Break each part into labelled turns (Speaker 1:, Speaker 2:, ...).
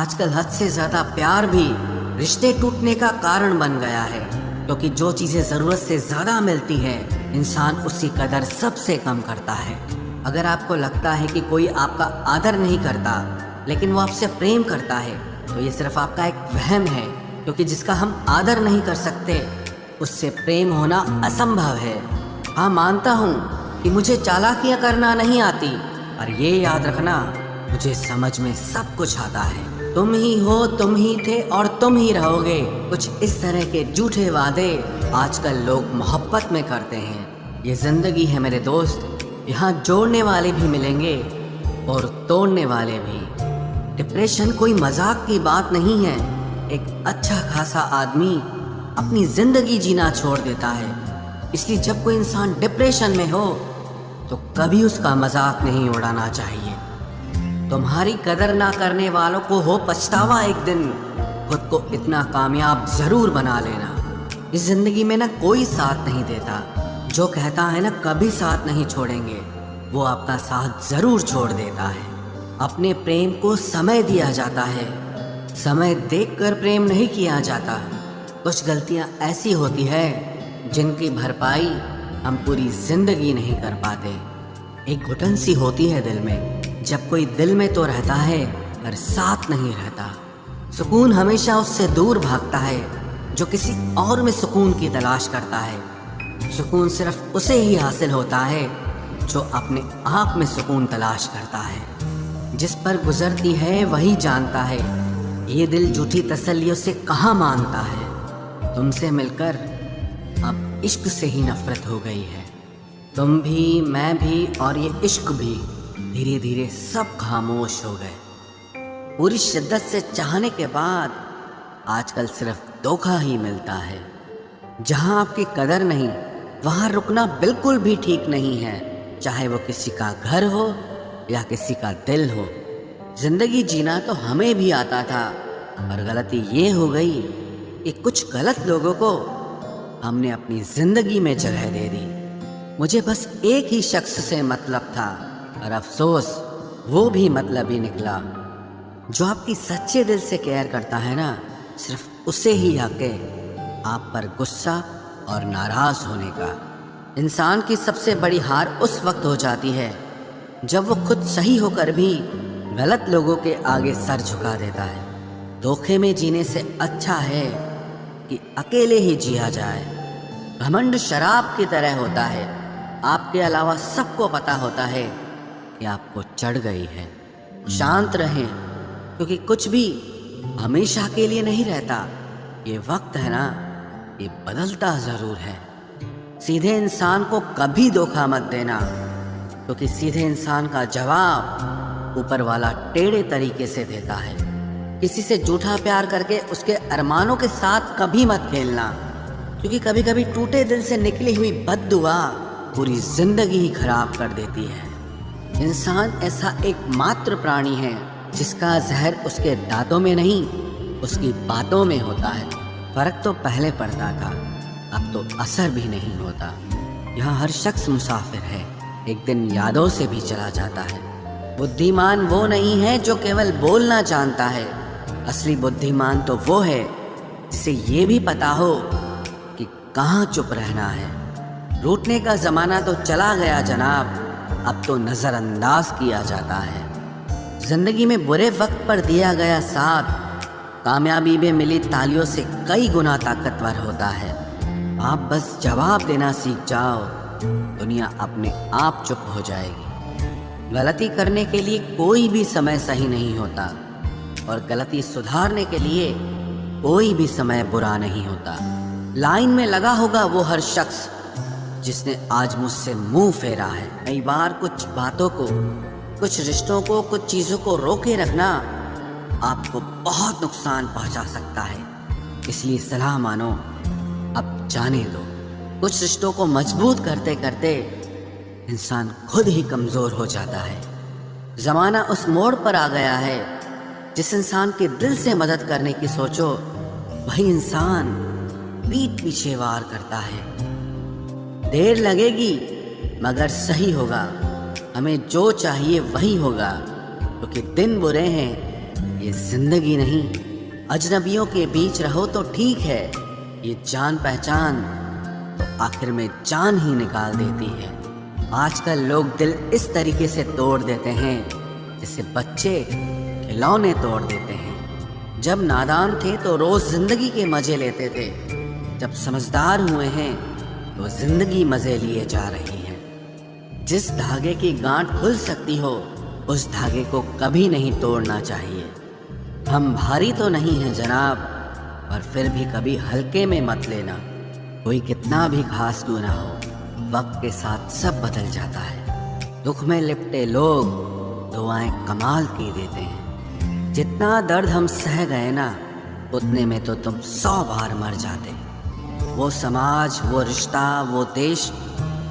Speaker 1: آج کل حد سے زیادہ پیار بھی رشتے ٹوٹنے کا کارن بن گیا ہے، کیونکہ جو چیزیں ضرورت سے زیادہ ملتی ہیں انسان اس کی قدر سب سے کم کرتا ہے۔ اگر آپ کو لگتا ہے کہ کوئی آپ کا آدر نہیں کرتا لیکن وہ آپ سے پریم کرتا ہے تو یہ صرف آپ کا ایک وہم ہے، کیونکہ جس کا ہم آدر نہیں کر سکتے اس سے پریم ہونا اسمبھو ہے۔ ہاں، مانتا ہوں کہ مجھے چالاکیاں کرنا نہیں آتی، اور یہ یاد رکھنا مجھے سمجھ میں سب کچھ آتا ہے۔ تم ہی ہو، تم ہی تھے اور تم ہی رہو گے، کچھ اس طرح کے جھوٹے وعدے آج کل لوگ محبت میں کرتے ہیں۔ یہ زندگی ہے میرے دوست، یہاں جوڑنے والے بھی ملیں گے اور توڑنے والے بھی۔ ڈپریشن کوئی مذاق کی بات نہیں ہے۔ ایک اچھا خاصا آدمی اپنی زندگی جینا چھوڑ دیتا ہے، اس لیے جب کوئی انسان ڈپریشن میں ہو تو کبھی اس کا مذاق نہیں اڑانا چاہیے۔ تمہاری قدر نہ کرنے والوں کو ہو پچھتاوا ایک دن، خود کو اتنا کامیاب ضرور بنا لینا۔ اس زندگی میں نہ کوئی ساتھ نہیں دیتا، جو کہتا ہے نا کبھی ساتھ نہیں چھوڑیں گے، وہ آپ کا ساتھ ضرور چھوڑ دیتا ہے۔ اپنے پریم کو سمے دیا جاتا ہے، سمے دیکھ کر پریم نہیں کیا جاتا۔ کچھ غلطیاں ایسی ہوتی ہے جن کی بھرپائی ہم پوری زندگی نہیں کر پاتے۔ ایک گھٹن سی ہوتی ہے دل میں، جب کوئی دل میں تو رہتا ہے پر ساتھ نہیں رہتا۔ سکون ہمیشہ اس سے دور بھاگتا ہے جو کسی اور میں سکون کی تلاش کرتا ہے۔ سکون صرف اسے ہی حاصل ہوتا ہے جو اپنے آپ میں سکون تلاش کرتا ہے۔ جس پر گزرتی ہے وہی جانتا ہے، یہ دل جھوٹی تسلیوں سے کہاں مانتا ہے۔ تم سے مل کر اب عشق سے ہی نفرت ہو گئی ہے۔ تم بھی، میں بھی، اور یہ عشق بھی دھیرے دھیرے سب خاموش ہو گئے۔ پوری شدت سے چاہنے کے بعد آج کل صرف دھوکہ ہی ملتا ہے۔ جہاں آپ کی قدر نہیں وہاں رکنا بالکل بھی ٹھیک نہیں ہے، چاہے وہ کسی کا گھر ہو یا کسی کا دل ہو۔ زندگی جینا تو ہمیں بھی آتا تھا، اور غلطی یہ ہو گئی کہ کچھ غلط لوگوں کو ہم نے اپنی زندگی میں جگہ دے دی۔ مجھے بس ایک ہی شخص سے مطلب تھا، اور افسوس وہ بھی مطلب ہی نکلا۔ جو آپ کی سچے دل سے کیئر کرتا ہے نا، صرف اسے ہی حق ہے آپ پر غصہ اور ناراض ہونے کا۔ انسان کی سب سے بڑی ہار اس وقت ہو جاتی ہے جب وہ خود صحیح ہو کر بھی غلط لوگوں کے آگے سر جھکا دیتا ہے۔ دھوکے میں جینے سے اچھا ہے کہ اکیلے ہی جیا جائے۔ گھمنڈ شراب کی طرح ہوتا ہے، آپ کے علاوہ سب کو پتہ ہوتا ہے کہ آپ کو چڑھ گئی ہے۔ شانت رہیں، کیونکہ کچھ بھی ہمیشہ کے لیے نہیں رہتا۔ یہ وقت ہے نا، یہ بدلتا ضرور ہے۔ سیدھے انسان کو کبھی دھوکہ مت دینا، کیونکہ سیدھے انسان کا جواب اوپر والا ٹیڑھے طریقے سے دیتا ہے۔ کسی سے جھوٹا پیار کر کے اس کے ارمانوں کے ساتھ کبھی مت کھیلنا، کیونکہ کبھی کبھی ٹوٹے دل سے نکلی ہوئی بد دعا پوری زندگی ہی خراب کر دیتی ہے۔ انسان ایسا ایک ماتر پرانی ہے جس کا زہر اس کے دانتوں میں نہیں، اس کی باتوں میں ہوتا ہے۔ فرق تو پہلے پڑتا تھا، اب تو اثر بھی نہیں ہوتا۔ یہاں ہر شخص مسافر ہے، ایک دن یادوں سے بھی چلا جاتا ہے۔ بدھیمان وہ نہیں ہے جو کیول بولنا جانتا ہے، اصلی بدھیمان تو وہ ہے جسے یہ بھی پتا ہو کہ کہاں چپ رہنا ہے۔ روٹنے کا زمانہ تو چلا گیا جناب، اب تو نظر انداز کیا جاتا ہے۔ زندگی میں برے وقت پر دیا گیا ساتھ کامیابی میں ملی تالیوں سے کئی گنا طاقتور ہوتا ہے۔ آپ بس جواب دینا سیکھ جاؤ، دنیا اپنے آپ چپ ہو جائے گی۔ غلطی کرنے کے لیے کوئی بھی سمے صحیح نہیں ہوتا، اور غلطی سدھارنے کے لیے کوئی بھی سمے برا نہیں ہوتا۔ لائن میں لگا ہوگا وہ ہر شخص جس نے آج مجھ سے منہ پھیرا ہے۔ کئی بار کچھ باتوں کو، کچھ رشتوں کو، کچھ چیزوں کو روکے رکھنا آپ کو بہت نقصان پہنچا سکتا ہے، اس لیے صلاح مانو، اب جانے دو۔ کچھ رشتوں کو مضبوط کرتے کرتے انسان خود ہی کمزور ہو جاتا ہے۔ زمانہ اس موڑ پر آ گیا ہے، جس انسان کے دل سے مدد کرنے کی سوچو وہی انسان پیٹھ پیچھے وار کرتا ہے۔ دیر لگے گی مگر صحیح ہوگا، ہمیں جو چاہیے وہی ہوگا، کیونکہ دن برے ہیں ये जिंदगी नहीं। अजनबियों के बीच रहो तो ठीक है, ये जान पहचान तो आखिर में जान ही निकाल देती है। आजकल लोग दिल इस तरीके से तोड़ देते हैं जैसे बच्चे खिलौने तोड़ देते हैं। जब नादान थे तो रोज जिंदगी के मजे लेते थे, जब समझदार हुए हैं तो जिंदगी मजे लिए जा रही है। जिस धागे की गांठ खुल सकती हो उस धागे को कभी नहीं तोड़ना चाहिए। हम भारी तो नहीं हैं जनाब, पर फिर भी कभी हल्के में मत लेना। कोई कितना भी खास क्यों ना हो, वक्त के साथ सब बदल जाता है। दुख में लिपटे लोग दुआएं कमाल की देते हैं। जितना दर्द हम सह गए ना, उतने में तो तुम 100 बार मर जाते। वो समाज, वो रिश्ता, वो देश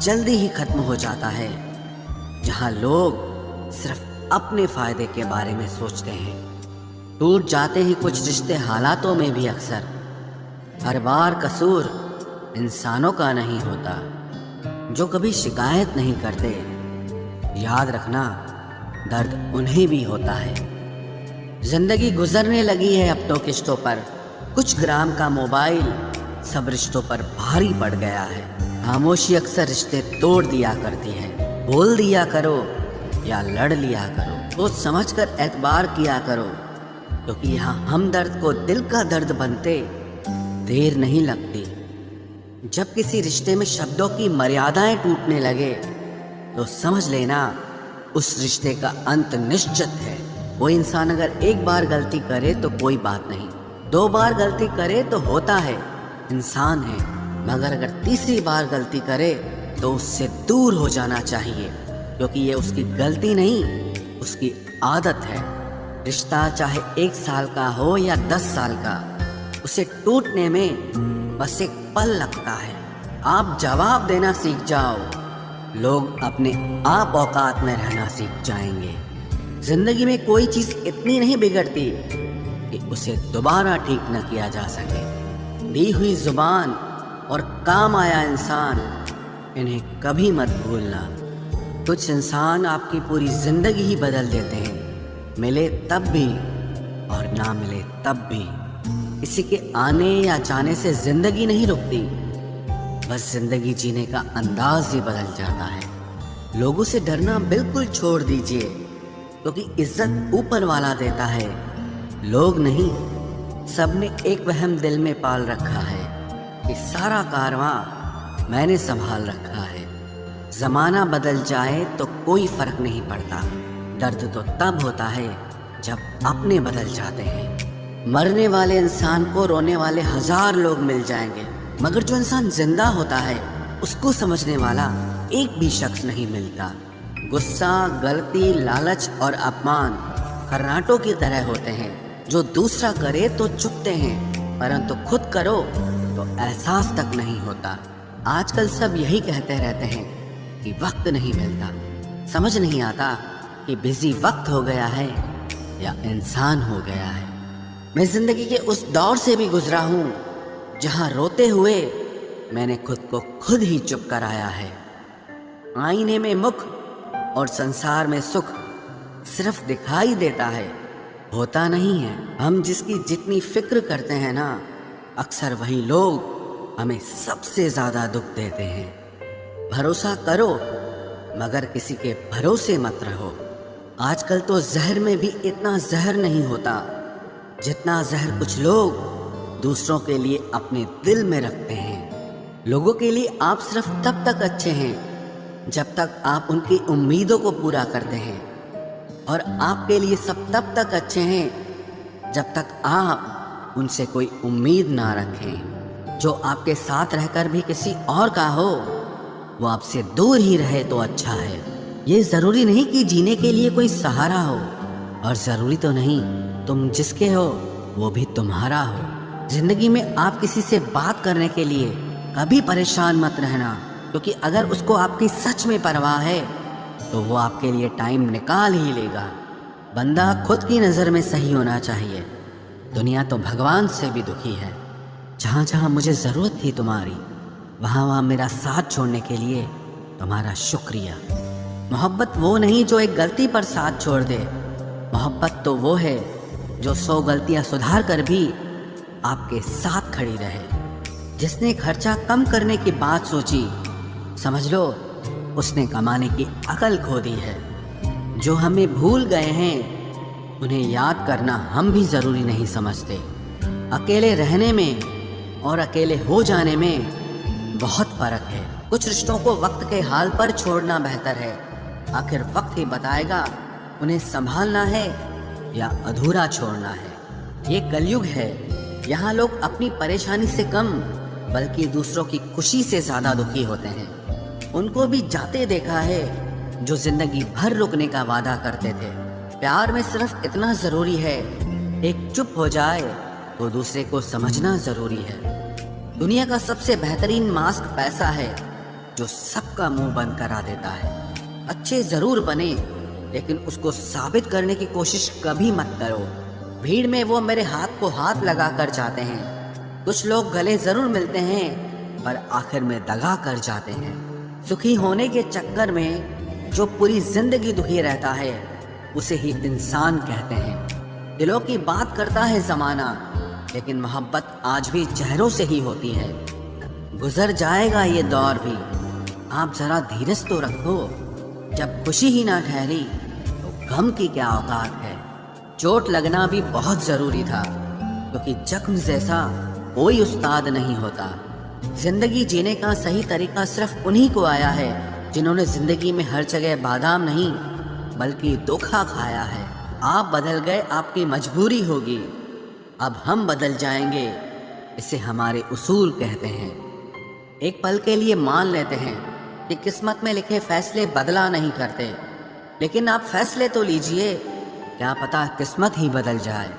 Speaker 1: जल्दी ही खत्म हो जाता है जहां लोग सिर्फ अपने फायदे के बारे में सोचते हैं। टूट जाते ही कुछ रिश्ते हालातों में भी अक्सर। हर बार कसूर इंसानों का नहीं होता जो कभी शिकायत नहीं करते। याद रखना, दर्द उन्हें भी होता है। जिंदगी गुजरने लगी है अब तो किश्तों पर। कुछ ग्राम का मोबाइल सब रिश्तों पर भारी पड़ गया है। खामोशी अक्सर रिश्ते तोड़ दिया करती है। बोल दिया करो या लड़ लिया करो, सोच समझ कर एतबार किया करो, क्योंकि यहाँ हमदर्द को दिल का दर्द बनते देर नहीं लगती। जब किसी रिश्ते में शब्दों की मर्यादाएं टूटने लगे तो समझ लेना उस रिश्ते का अंत निश्चित है। कोई इंसान अगर एक बार गलती करे तो कोई बात नहीं, 2 बार गलती करे तो होता है, इंसान है। मगर अगर तीसरी बार गलती करे तो उससे दूर हो जाना चाहिए, क्योंकि ये उसकी गलती नहीं, उसकी आदत है। रिश्ता चाहे 1 साल का हो या 10 साल का, उसे टूटने में बस एक पल लगता है। आप जवाब देना सीख जाओ, लोग अपने आप औकात में रहना सीख जाएंगे। जिंदगी में कोई चीज इतनी नहीं बिगड़ती कि उसे दोबारा ठीक न किया जा सके। दी हुई जुबान और काम आया इंसान, इन्हें कभी मत भूलना। कुछ इंसान आपकी पूरी जिंदगी ही बदल देते हैं, मिले तब भी और ना मिले तब भी। किसी के आने या जाने से जिंदगी नहीं रुकती, बस जिंदगी जीने का अंदाज ही बदल जाता है। लोगों से डरना बिल्कुल छोड़ दीजिए, क्योंकि इज्जत ऊपर वाला देता है, लोग नहीं। सबने एक वहम दिल में पाल रखा है कि सारा कारवां मैंने संभाल रखा है। जमाना बदल जाए तो कोई फर्क नहीं पड़ता। दर्द तो तब होता है जब अपने बदल जाते हैं। मरने वाले इंसान को रोने वाले 1000 लोग मिल जाएंगे, मगर जो इंसान जिंदा होता है उसको समझने वाला एक भी शख्स नहीं मिलता। गुस्सा, गलती, लालच और अपमान खर्राटों की तरह होते हैं, जो दूसरा करे तो चुपते हैं, परंतु खुद करो तो एहसास तक नहीं होता। आजकल सब यही कहते रहते हैं कि वक्त नहीं मिलता। समझ नहीं आता कि बिजी वक्त हो गया है या इंसान हो गया है। मैं जिंदगी के उस दौर से भी गुजरा हूँ जहाँ रोते हुए मैंने खुद को खुद ही चुप कराया है। आईने में मुख और संसार में सुख सिर्फ दिखाई देता है, होता नहीं है। हम जिसकी जितनी फिक्र करते हैं ना, अक्सर वही लोग हमें सबसे ज्यादा दुख देते हैं। भरोसा करो मगर किसी के भरोसे मत रहो। आजकल तो जहर में भी इतना जहर नहीं होता जितना जहर कुछ लोग दूसरों के लिए अपने दिल में रखते हैं। लोगों के लिए आप सिर्फ तब तक अच्छे हैं जब तक आप उनकी उम्मीदों को पूरा करते हैं, और आपके लिए सब तब तक अच्छे हैं जब तक आप उनसे कोई उम्मीद ना रखें। जो आपके साथ रहकर भी किसी और का हो, वो आपसे दूर ही रहे तो अच्छा है। ये ज़रूरी नहीं कि जीने के लिए कोई सहारा हो, और ज़रूरी तो नहीं तुम जिसके हो वो भी तुम्हारा हो। जिंदगी में आप किसी से बात करने के लिए कभी परेशान मत रहना, क्योंकि अगर उसको आपकी सच में परवाह है तो वो आपके लिए टाइम निकाल ही लेगा। बंदा खुद की नज़र में सही होना चाहिए। दुनिया तो भगवान से भी दुखी है। जहाँ जहाँ मुझे ज़रूरत थी तुम्हारी, वहाँ वहाँ मेरा साथ छोड़ने के लिए तुम्हारा शुक्रिया। मोहब्बत वो नहीं जो एक गलती पर साथ छोड़ दे। मोहब्बत तो वो है जो 100 गलतियां सुधार कर भी आपके साथ खड़ी रहे। जिसने खर्चा कम करने की बात सोची, समझ लो उसने कमाने की अकल खो दी है। जो हमें भूल गए हैं उन्हें याद करना हम भी ज़रूरी नहीं समझते। अकेले रहने में और अकेले हो जाने में बहुत फ़र्क है। कुछ रिश्तों को वक्त के हाल पर छोड़ना बेहतर है। आखिर वक्त ही बताएगा उन्हें संभालना है या अधूरा छोड़ना है। ये कलयुग है, यहाँ लोग अपनी परेशानी से कम बल्कि दूसरों की खुशी से ज़्यादा दुखी होते हैं। उनको भी जाते देखा है जो जिंदगी भर रुकने का वादा करते थे। प्यार में सिर्फ इतना ज़रूरी है, एक चुप हो जाए तो दूसरे को समझना ज़रूरी है। दुनिया का सबसे बेहतरीन मास्क पैसा है जो सबका मुंह बंद करा देता है। अच्छे ज़रूर बने लेकिन उसको साबित करने की कोशिश कभी मत करो। भीड़ में वो मेरे हाथ को हाथ लगा कर जाते हैं। कुछ लोग गले ज़रूर मिलते हैं पर आखिर में दगा कर जाते हैं। सुखी होने के चक्कर में जो पूरी जिंदगी दुखी रहता है उसे ही इंसान कहते हैं। दिलों की बात करता है ज़माना, लेकिन मोहब्बत आज भी चेहरों से ही होती है। गुजर जाएगा ये दौर भी, आप ज़रा धीरज तो रखो। जब खुशी ही ना ठहरी तो गम की क्या औकात है। चोट लगना भी बहुत ज़रूरी था, क्योंकि जख्म जैसा कोई उस्ताद नहीं होता। जिंदगी जीने का सही तरीका सिर्फ उन्हीं को आया है जिन्होंने जिंदगी में हर जगह बादाम नहीं बल्कि धोखा खाया है। आप बदल गए, आपकी मजबूरी होगी, अब हम बदल जाएंगे, इसे हमारे उसूल कहते हैं। एक पल के लिए मान लेते हैं कि किस्मत में लिखे फैसले बदला नहीं करते, लेकिन आप फैसले तो लीजिए, क्या पता किस्मत ही बदल जाए।